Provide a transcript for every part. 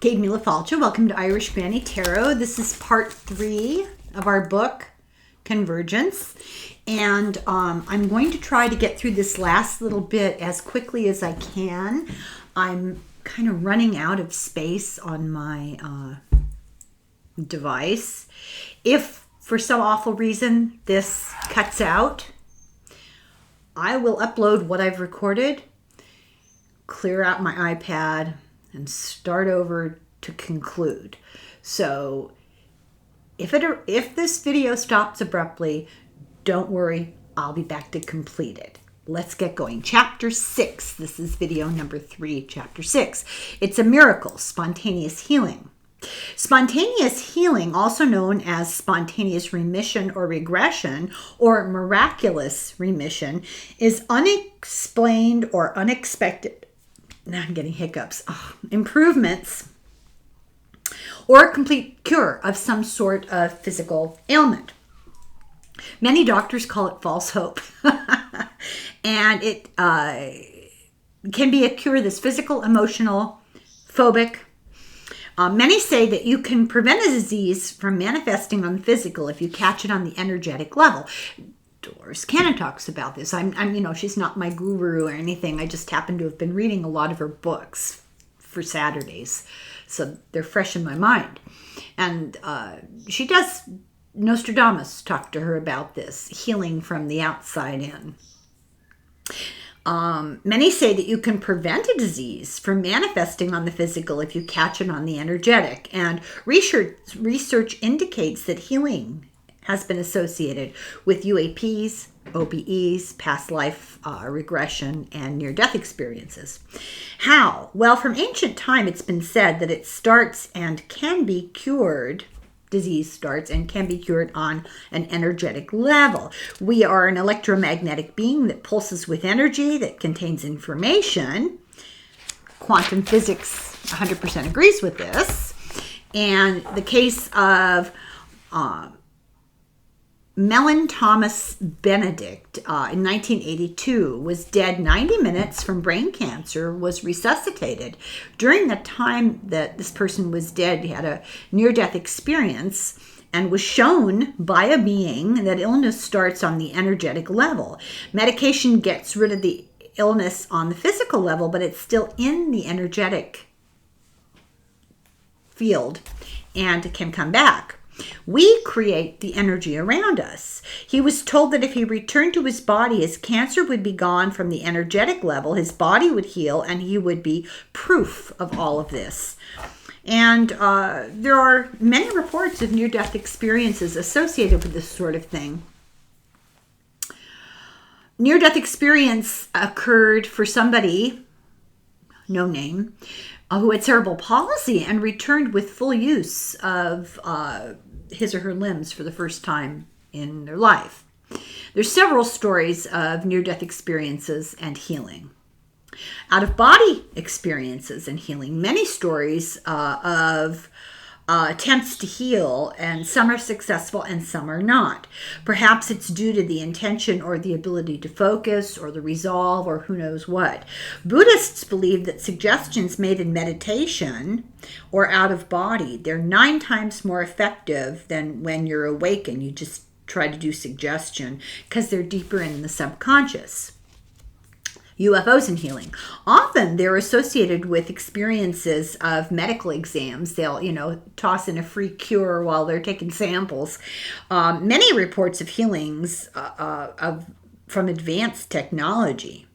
Kate Mila-Falcha. Welcome to Irish Granny Tarot. This is part 3 of our book, Convergence. And I'm going to try to get through this last little bit as quickly as I can. I'm kind of running out of space on my device. If for some awful reason this cuts out, I will upload what I've recorded, clear out my iPad, and start over to conclude. So if this video stops abruptly, don't worry, I'll be back to complete it. Let's get going. Chapter 6. This is video number 3, chapter 6. It's a miracle, spontaneous healing. Spontaneous healing, also known as spontaneous remission or regression or miraculous remission, is unexplained or unexpected. Now I'm getting hiccups. Improvements or a complete cure of some sort of physical ailment. Many doctors call it false hope. And it can be a cure that's physical, emotional, phobic. Many say that you can prevent a disease from manifesting on the physical if you catch it on the energetic level. Dolores Cannon talks about this. I'm she's not my guru or anything. I just happen to have been reading a lot of her books for Saturdays, so they're fresh in my mind. And she does. Nostradamus talked to her about this, healing from the outside in. Many say that you can prevent a disease from manifesting on the physical if you catch it on the energetic. And research indicates that healing has been associated with UAPs, OBEs, past life regression, and near-death experiences. How? Well, from ancient time, it's been said that it starts and can be cured. Disease starts and can be cured on an energetic level. We are an electromagnetic being that pulses with energy, that contains information. Quantum physics 100% agrees with this. And the case of Mellon Thomas Benedict in 1982 was dead 90 minutes from brain cancer, was resuscitated. During the time that this person was dead, he had a near-death experience and was shown by a being that illness starts on the energetic level. Medication gets rid of the illness on the physical level, but it's still in the energetic field and can come back. We create the energy around us. He was told that if he returned to his body, his cancer would be gone from the energetic level, his body would heal, and he would be proof of all of this. And there are many reports of near-death experiences associated with this sort of thing. Near-death experience occurred for somebody, no name, who had cerebral palsy and returned with full use of his or her limbs for the first time in their life. There's several stories of near-death experiences and healing. Out-of-body experiences and healing. Many stories of attempts to heal, and some are successful and some are not. Perhaps it's due to the intention or the ability to focus or the resolve or who knows what. Buddhists believe that suggestions made in meditation or out of body, they're 9 times more effective than when you're awake and you just try to do suggestion because they're deeper in the subconscious. UFOs and healing. Often they're associated with experiences of medical exams. They'll, toss in a free cure while they're taking samples. Many reports of healings from advanced technology.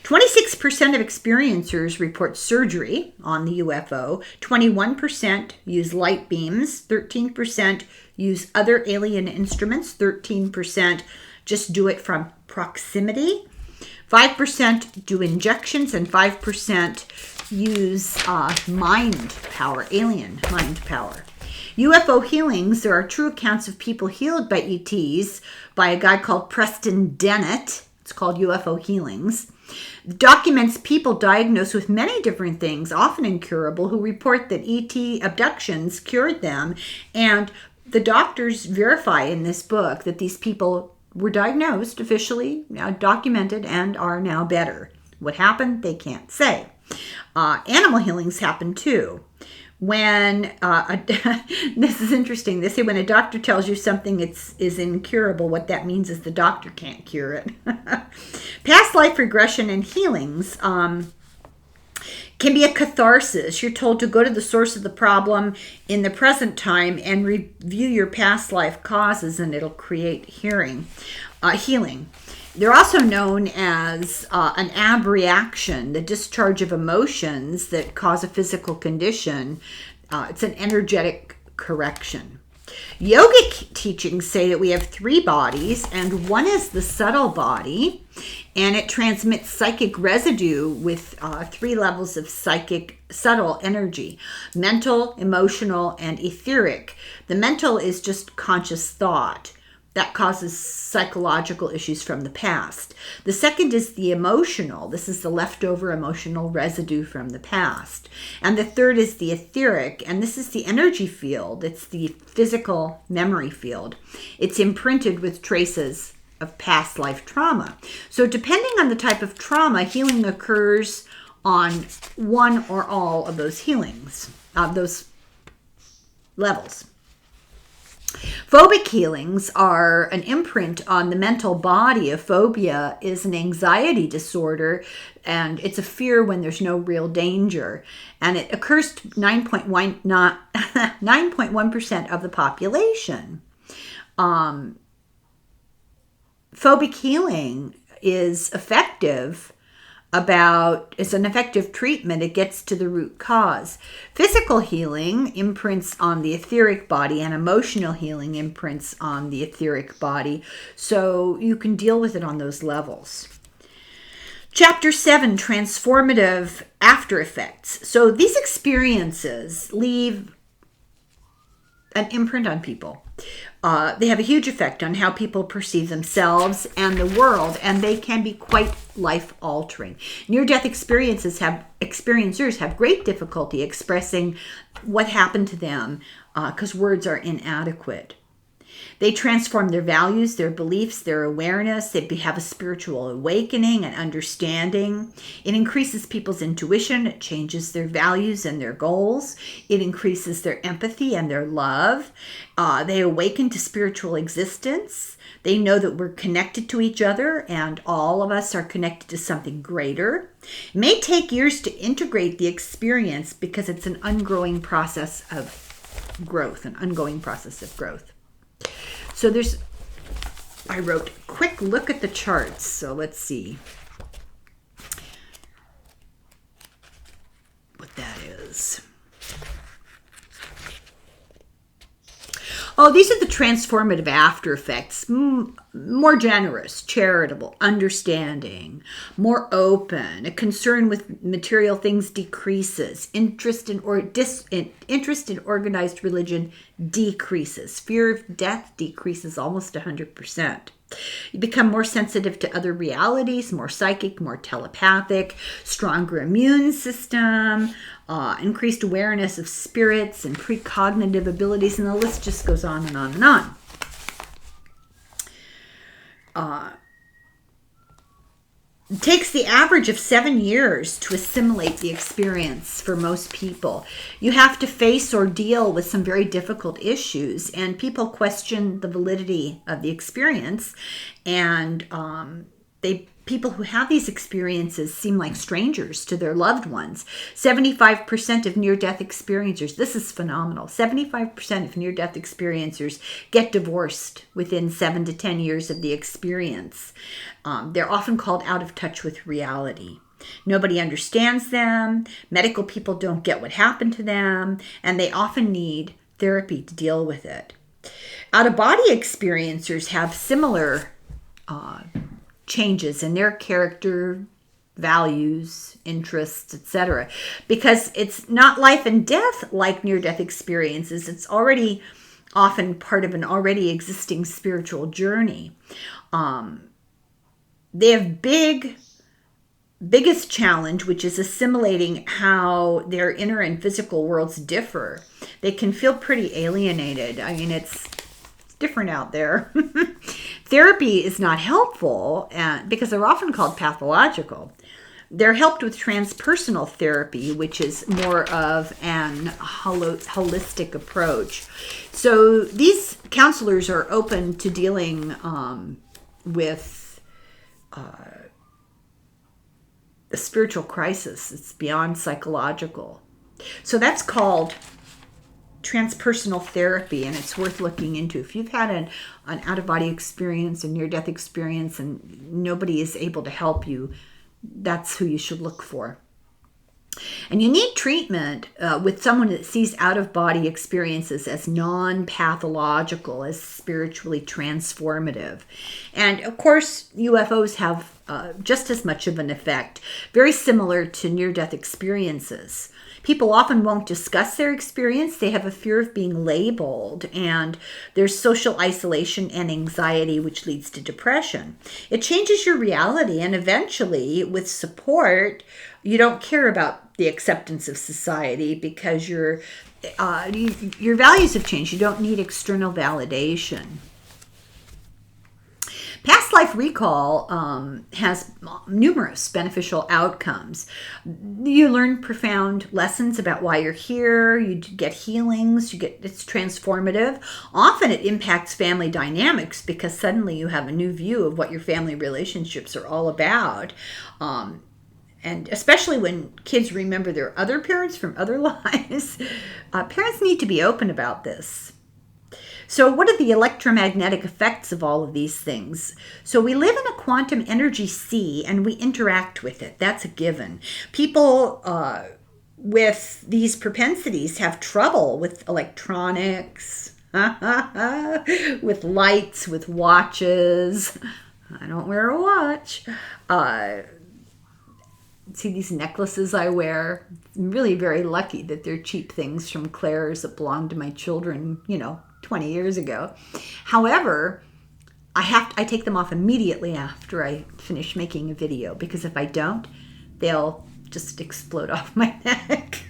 26% of experiencers report surgery on the UFO. 21% use light beams. 13% use other alien instruments. 13% just do it from proximity. 5% do injections, and 5% use mind power, alien mind power. UFO healings, there are true accounts of people healed by ETs by a guy called Preston Dennett. It's called UFO healings. It documents people diagnosed with many different things, often incurable, who report that ET abductions cured them. And the doctors verify in this book that these people were diagnosed, officially documented, and are now better. What happened, they can't say. Animal healings happen too. When this is interesting. They say when a doctor tells you something is incurable, what that means is the doctor can't cure it. Past life regression and healings can be a catharsis. You're told to go to the source of the problem in the present time and review your past life causes, and it'll create healing. They're also known as an abreaction, the discharge of emotions that cause a physical condition. It's an energetic correction. Yogic teachings say that we have 3 bodies, and one is the subtle body, and it transmits psychic residue with 3 levels of psychic subtle energy: mental, emotional, and etheric. The mental is just conscious thought. That causes psychological issues from the past. The second is the emotional. This is the leftover emotional residue from the past. And the third is the etheric, and this is the energy field. It's the physical memory field. It's imprinted with traces of past life trauma. So depending on the type of trauma, healing occurs on one or all of those healings, those levels. Phobic healings are an imprint on the mental body. A phobia is an anxiety disorder, and it's a fear when there's no real danger. And it occurs to 9.1% of the population. Phobic healing is effective. It's an effective treatment. It gets to the root cause. Physical healing imprints on the etheric body, and emotional healing imprints on the etheric body. So you can deal with it on those levels. Chapter 7, transformative after effects. So these experiences leave an imprint on people. They have a huge effect on how people perceive themselves and the world, and they can be quite life-altering. Near-death experiencers have great difficulty expressing what happened to them because words are inadequate. They transform their values, their beliefs, their awareness. They have a spiritual awakening and understanding. It increases people's intuition. It changes their values and their goals. It increases their empathy and their love. They awaken to spiritual existence. They know that we're connected to each other, and all of us are connected to something greater. It may take years to integrate the experience because it's an ongoing process of growth. So I wrote a quick look at the charts. So let's see what that is. Oh, these are the transformative after effects. More generous, charitable, understanding, more open. A concern with material things decreases. Interest in organized religion decreases. Fear of death decreases almost 100%. You become more sensitive to other realities, more psychic, more telepathic, stronger immune system, increased awareness of spirits and precognitive abilities, and the list just goes on and on and on. It takes the average of 7 years to assimilate the experience for most people. You have to face or deal with some very difficult issues, and people question the validity of the experience, and people who have these experiences seem like strangers to their loved ones. 75% of near-death experiencers, this is phenomenal, 75% of near-death experiencers get divorced within 7 to 10 years of the experience. They're often called out of touch with reality. Nobody understands them. Medical people don't get what happened to them, and they often need therapy to deal with it. Out-of-body experiencers have similar changes in their character, values, interests, etc. Because it's not life and death like near-death experiences. It's already often part of an already existing spiritual journey. They have biggest challenge, which is assimilating how their inner and physical worlds differ. They can feel pretty alienated. I mean, it's different out there. Therapy is not helpful because they're often called pathological. They're helped with transpersonal therapy, which is more of an holistic approach. So these counselors are open to dealing with a spiritual crisis. It's beyond psychological. So that's called transpersonal therapy, and it's worth looking into. If you've had an out-of-body experience, a near-death experience, and nobody is able to help you, that's who you should look for. And you need treatment with someone that sees out-of-body experiences as non-pathological, as spiritually transformative. And of course, UFOs have just as much of an effect, very similar to near-death experiences. People often won't discuss their experience. They have a fear of being labeled, and there's social isolation and anxiety, which leads to depression. It changes your reality, and eventually, with support, you don't care about the acceptance of society because your values have changed. You don't need external validation. Past life recall has numerous beneficial outcomes. You learn profound lessons about why you're here. You get healings. It's transformative. Often it impacts family dynamics because suddenly you have a new view of what your family relationships are all about. And especially when kids remember their other parents from other lives, parents need to be open about this. So what are the electromagnetic effects of all of these things? So we live in a quantum energy sea and we interact with it. That's a given. People with these propensities have trouble with electronics, with lights, with watches. I don't wear a watch. See these necklaces I wear? I'm really very lucky that they're cheap things from Claire's that belonged to my children, 20 years ago. However, I take them off immediately after I finish making a video, because if I don't, they'll just explode off my neck.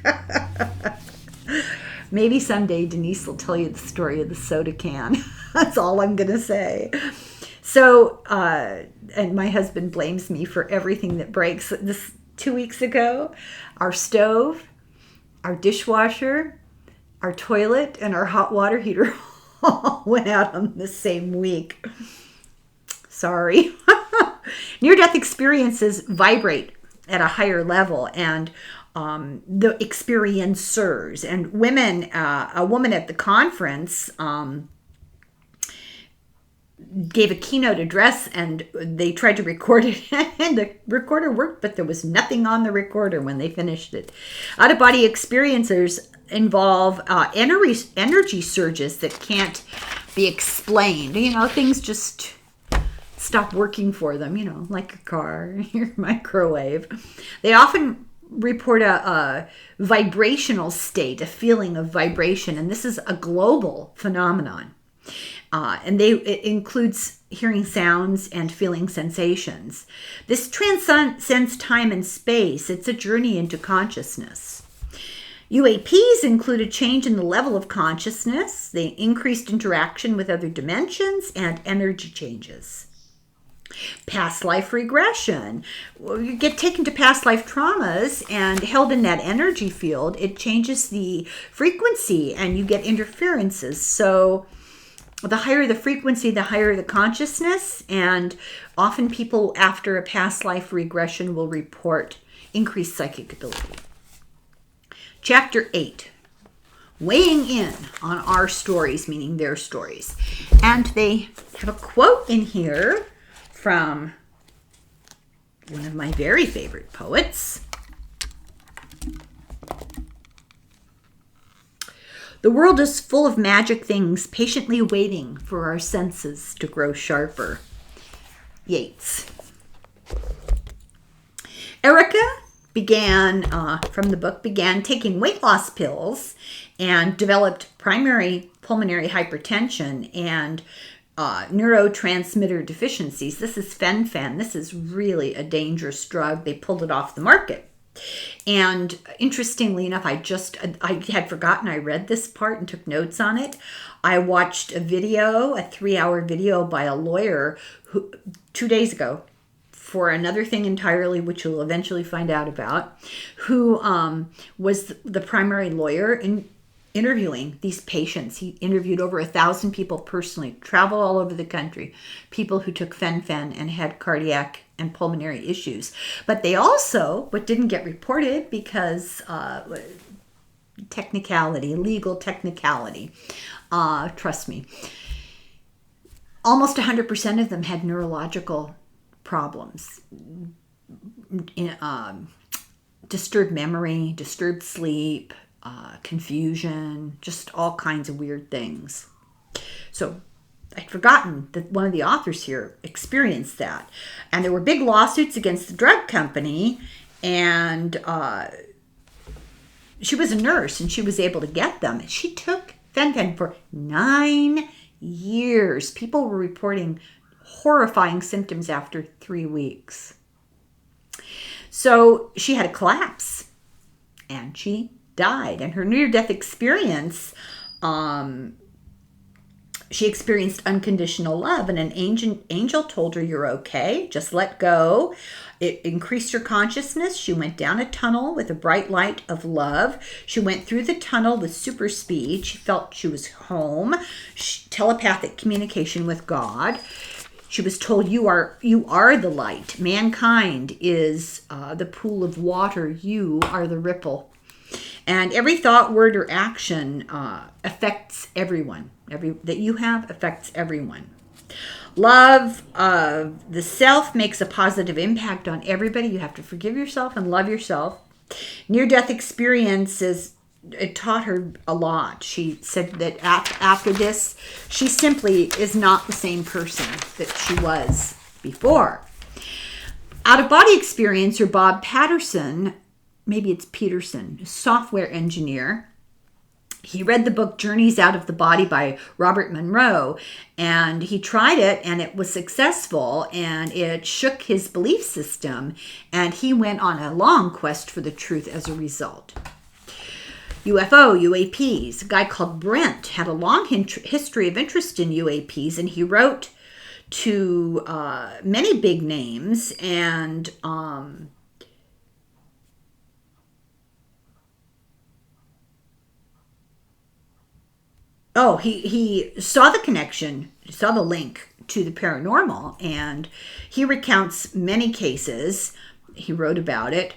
Maybe someday Denise will tell you the story of the soda can. That's all I'm going to say. So, and my husband blames me for everything that breaks. This 2 weeks ago, our stove, our dishwasher, our toilet, and our hot water heater all went out on the same week. Sorry. Near-death experiences vibrate at a higher level, and the experiencers and women, a woman at the conference gave a keynote address, and they tried to record it, and the recorder worked, but there was nothing on the recorder when they finished it. Out-of-body experiencers involve energy surges that can't be explained. Things just stop working for them, like your car, your microwave. They often report a vibrational state, a feeling of vibration, and this is a global phenomenon. And it includes hearing sounds and feeling sensations. This transcends time and space. It's a journey into consciousness. UAPs include a change in the level of consciousness, the increased interaction with other dimensions, and energy changes. Past life regression. You get taken to past life traumas and held in that energy field. It changes the frequency and you get interferences. So the higher the frequency, the higher the consciousness, and often people after a past life regression will report increased psychic ability. Chapter 8, weighing in on our stories, meaning their stories. And they have a quote in here from one of my very favorite poets. The world is full of magic things patiently waiting for our senses to grow sharper. Yeats. Erica began taking weight loss pills and developed primary pulmonary hypertension and neurotransmitter deficiencies. This is fen-phen. This is really a dangerous drug. They pulled it off the market. And interestingly enough, I had forgotten I read this part and took notes on it. I watched a 3-hour video by a lawyer who 2 days ago for another thing entirely, which you'll eventually find out about, who was the primary lawyer in interviewing these patients. He interviewed over 1,000 people personally, traveled all over the country, people who took fen-phen and had cardiac and pulmonary issues. But they also, what didn't get reported because technicality, legal technicality, trust me, almost 100% of them had neurological problems, disturbed memory, disturbed sleep, confusion, just all kinds of weird things. So I'd forgotten that one of the authors here experienced that. And there were big lawsuits against the drug company, and she was a nurse and she was able to get them. She took fen-phen for 9 years. People were reporting horrifying symptoms after 3 weeks. So she had a collapse and she died. And her near-death experience, she experienced unconditional love, and an angel told her, "You're okay, just let go." It increased her consciousness. She went down a tunnel with a bright light of love. She went through the tunnel with super speed. She felt she was home. Telepathic communication with God. She was told, you are the light. Mankind is the pool of water. You are the ripple. And every thought, word, or action affects everyone. That you have affects everyone. Love of the self makes a positive impact on everybody. You have to forgive yourself and love yourself. Near-death experiences, it taught her a lot. She said that after this, she simply is not the same person that she was before. Out-of-body experiencer Bob Patterson, maybe it's Peterson, a software engineer. He read the book Journeys Out of the Body by Robert Monroe, and he tried it, and it was successful, and it shook his belief system, and he went on a long quest for the truth as a result. UAPs. A guy called Brent had a long history of interest in UAPs, and he wrote to many big names, and he saw the connection, saw the link to the paranormal, and he recounts many cases. He wrote about it.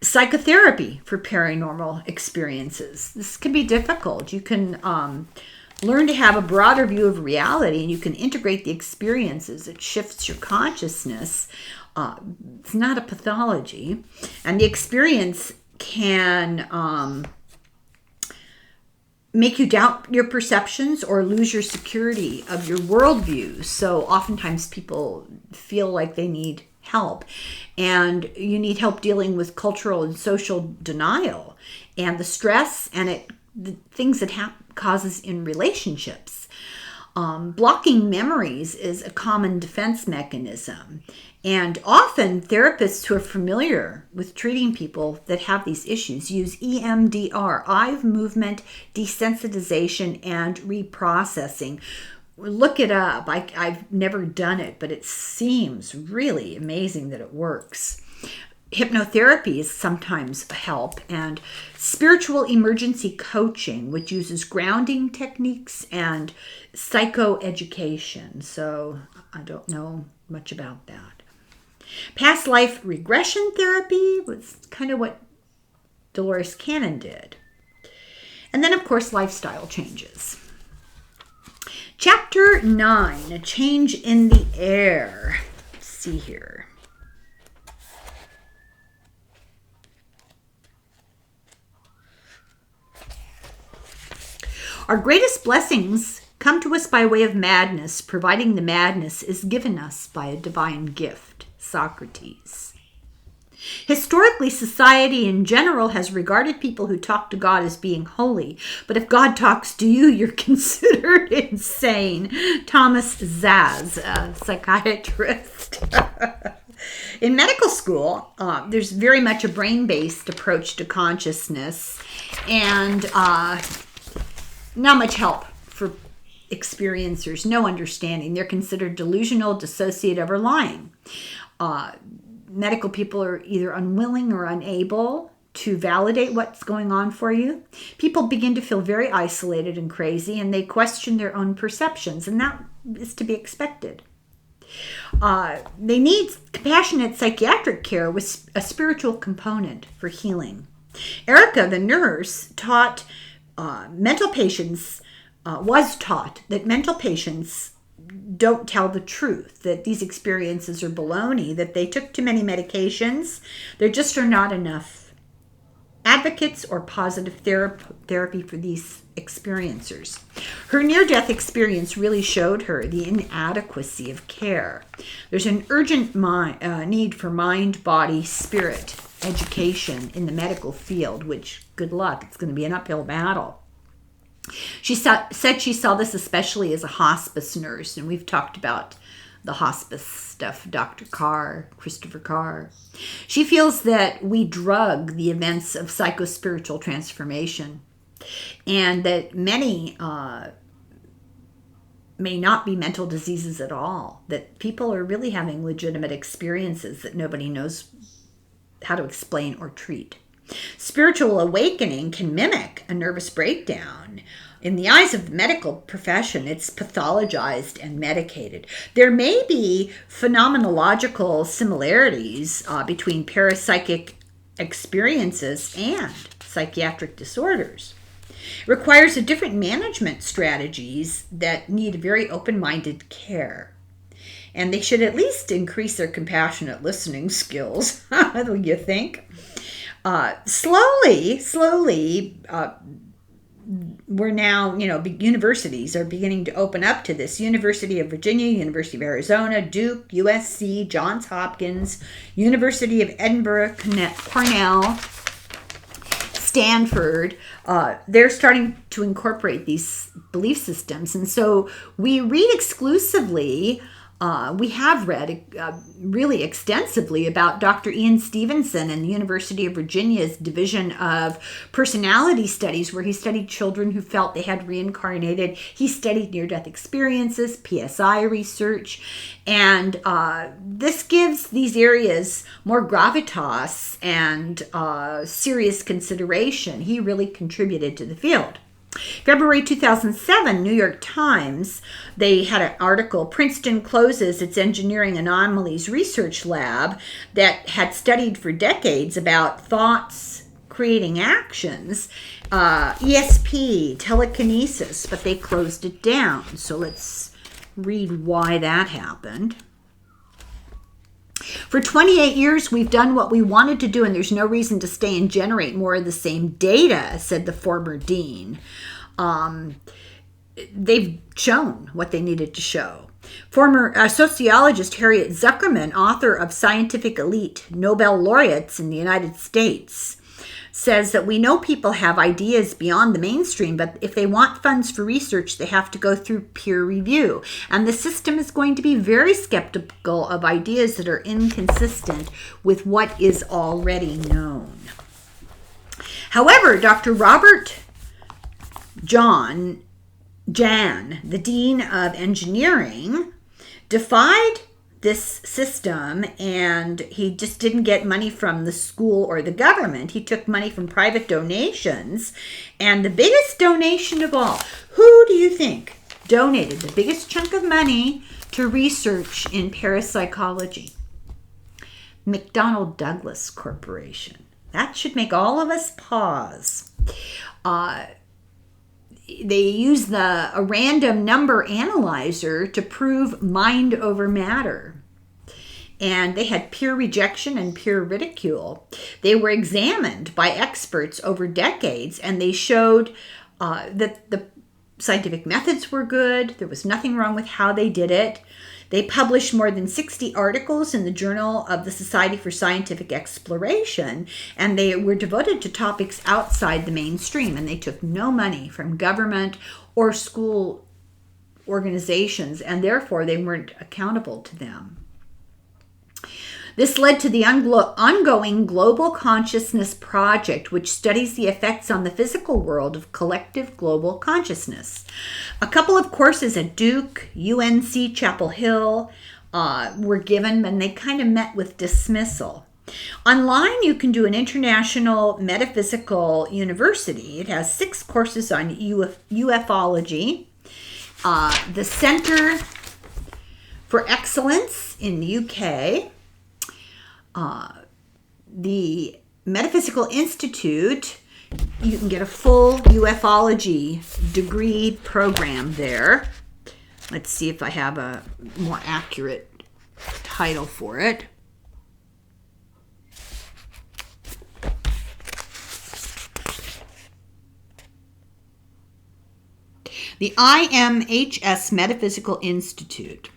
Psychotherapy for paranormal experiences. This can be difficult. You can learn to have a broader view of reality, and you can integrate the experiences. It shifts your consciousness. It's not a pathology. And the experience can make you doubt your perceptions or lose your security of your worldview. So oftentimes people feel like they need help, and you need help dealing with cultural and social denial and the stress and the things that causes in relationships. Blocking memories is a common defense mechanism, and often therapists who are familiar with treating people that have these issues use EMDR, eye movement desensitization and reprocessing. Look it up. I've never done it, but it seems really amazing that it works. Hypnotherapy is sometimes a help, and spiritual emergency coaching, which uses grounding techniques and psychoeducation. So I don't know much about that. Past life regression therapy was kind of what Dolores Cannon did. And then, of course, lifestyle changes. Chapter 9, a change in the air. Let's see here. Our greatest blessings come to us by way of madness, providing the madness is given us by a divine gift. Socrates. Historically, society in general has regarded people who talk to God as being holy, but if God talks to you, you're considered insane. Thomas Zaz, a psychiatrist. In medical school, there's very much a brain-based approach to consciousness, and not much help for experiencers, no understanding. They're considered delusional, dissociative, or lying. Medical people are either unwilling or unable to validate what's going on for you. People begin to feel very isolated and crazy, and they question their own perceptions, and that is to be expected. They need compassionate psychiatric care with a spiritual component for healing. Erica, the nurse, taught mental patients, was taught that mental patients don't tell the truth, that these experiences are baloney, that they took too many medications. There just are not enough advocates or positive therapy for these experiencers. Her near-death experience really showed her the inadequacy of care. There's an urgent need for mind, body, spirit education in the medical field, which, good luck, it's going to be an uphill battle. She said she saw this especially as a hospice nurse, and we've talked about the hospice stuff, Dr. Carr, Christopher Carr. She feels that we drug the events of psychospiritual transformation, and that many may not be mental diseases at all, that people are really having legitimate experiences that nobody knows how to explain or treat. Spiritual awakening can mimic a nervous breakdown. In the eyes of the medical profession, it's pathologized and medicated. There may be phenomenological similarities between parapsychic experiences and psychiatric disorders. It requires a different management strategies that need very open-minded care. And they should at least increase their compassionate listening skills, don't you think? Slowly, we're now, universities are beginning to open up to this. University of Virginia, University of Arizona, Duke, USC, Johns Hopkins, University of Edinburgh, Cornell, Stanford, they're starting to incorporate these belief systems. And so we read exclusively, we have read really extensively about Dr. Ian Stevenson and the University of Virginia's Division of Personality Studies, where he studied children who felt they had reincarnated. He studied near-death experiences, PSI research, and this gives these areas more gravitas and serious consideration. He really contributed to the field. February 2007, New York Times, they had an article, Princeton closes its engineering anomalies research lab that had studied for decades about thoughts creating actions, ESP, telekinesis, but they closed it down. So let's read why that happened. For 28 years, we've done what we wanted to do, and there's no reason to stay and generate more of the same data, said the former dean. They've shown what they needed to show. Former sociologist Harriet Zuckerman, author of Scientific Elite, Nobel laureates in the United States, says that we know people have ideas beyond the mainstream, but if they want funds for research, they have to go through peer review. And the system is going to be very skeptical of ideas that are inconsistent with what is already known. However, Dr. Robert Jan, the Dean of Engineering, defied this system, and he just didn't get money from the school or the government. He took money from private donations, and the biggest donation of all, who do you think donated the biggest chunk of money to research in parapsychology? McDonnell Douglas Corporation. That should make all of us pause. They use a random number analyzer to prove mind over matter. And they had peer rejection and peer ridicule. They were examined by experts over decades, and they showed that the scientific methods were good. There was nothing wrong with how they did it. They published more than 60 articles in the Journal of the Society for Scientific Exploration, and they were devoted to topics outside the mainstream, and they took no money from government or school organizations, and therefore they weren't accountable to them. This led to the ongoing Global Consciousness Project, which studies the effects on the physical world of collective global consciousness. A couple of courses at Duke, UNC Chapel Hill were given, and they kind of met with dismissal. Online, you can do an International Metaphysical University. It has 6 courses on ufology. The Center for Excellence in the UK. The Metaphysical Institute, you can get a full ufology degree program there. Let's see if I have a more accurate title for it. The IMHS Metaphysical Institute.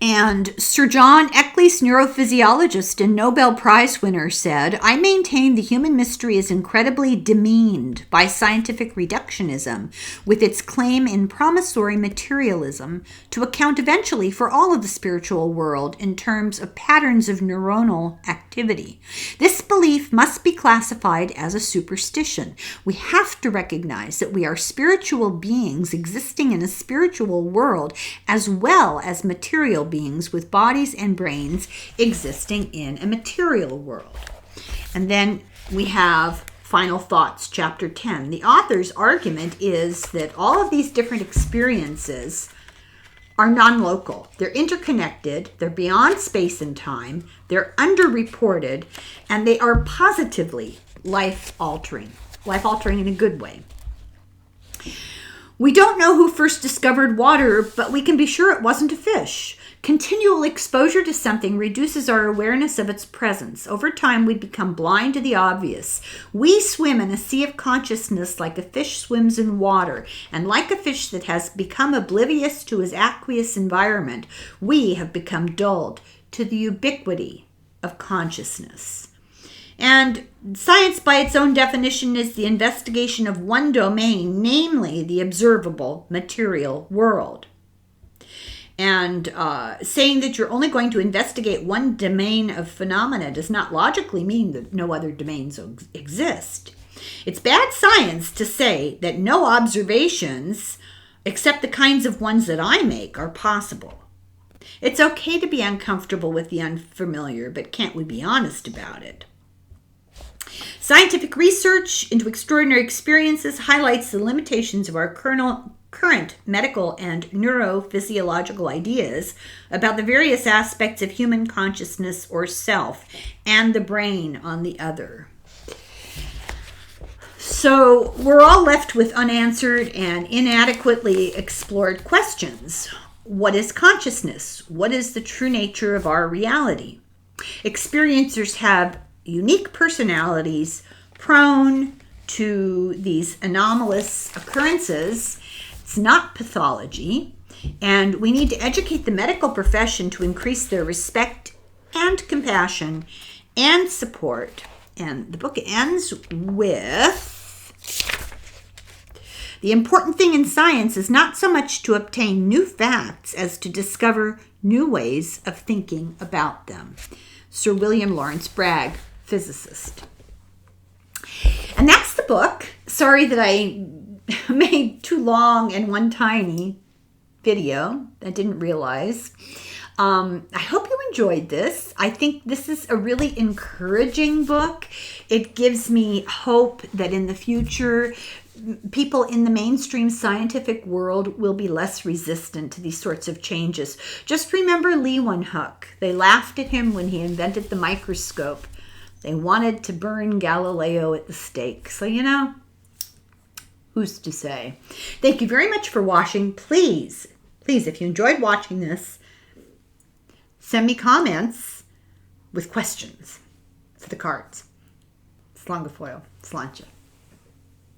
And Sir John Eccles, neurophysiologist and Nobel Prize winner, said, "I maintain the human mystery is incredibly demeaned by scientific reductionism, with its claim in promissory materialism to account eventually for all of the spiritual world in terms of patterns of neuronal activity. This belief must be classified as a superstition. We have to recognize that we are spiritual beings existing in a spiritual world as well as material beings with bodies and brains existing in a material world." And then we have Final Thoughts, Chapter 10. The author's argument is that all of these different experiences are non-local. They're interconnected, they're beyond space and time, they're underreported, and they are positively life-altering in a good way. We don't know who first discovered water, but we can be sure it wasn't a fish. Continual exposure to something reduces our awareness of its presence. Over time, we become blind to the obvious. We swim in a sea of consciousness like a fish swims in water, and like a fish that has become oblivious to his aqueous environment, we have become dulled to the ubiquity of consciousness. And science, by its own definition, is the investigation of one domain, namely the observable material world. And saying that you're only going to investigate one domain of phenomena does not logically mean that no other domains exist. It's bad science to say that no observations, except the kinds of ones that I make, are possible. It's okay to be uncomfortable with the unfamiliar, but can't we be honest about it? Scientific research into extraordinary experiences highlights the limitations of our current medical and neurophysiological ideas about the various aspects of human consciousness or self, and the brain on the other. So we're all left with unanswered and inadequately explored questions. What is consciousness? What is the true nature of our reality? Experiencers have unique personalities prone to these anomalous occurrences. It's not pathology, and we need to educate the medical profession to increase their respect and compassion and support. And the book ends with, "The important thing in science is not so much to obtain new facts as to discover new ways of thinking about them." Sir William Lawrence Bragg, physicist. And that's the book. Sorry that I made too long and one tiny video. I didn't realize. I hope you enjoyed this. I think this is a really encouraging book. It gives me hope that in the future, people in the mainstream scientific world will be less resistant to these sorts of changes. Just remember Leeuwenhoek. They laughed at him when he invented the microscope. They wanted to burn Galileo at the stake. So, who's to say? Thank you very much for watching. Please, if you enjoyed watching this, send me comments with questions for the cards. Slongafoil, Slancha.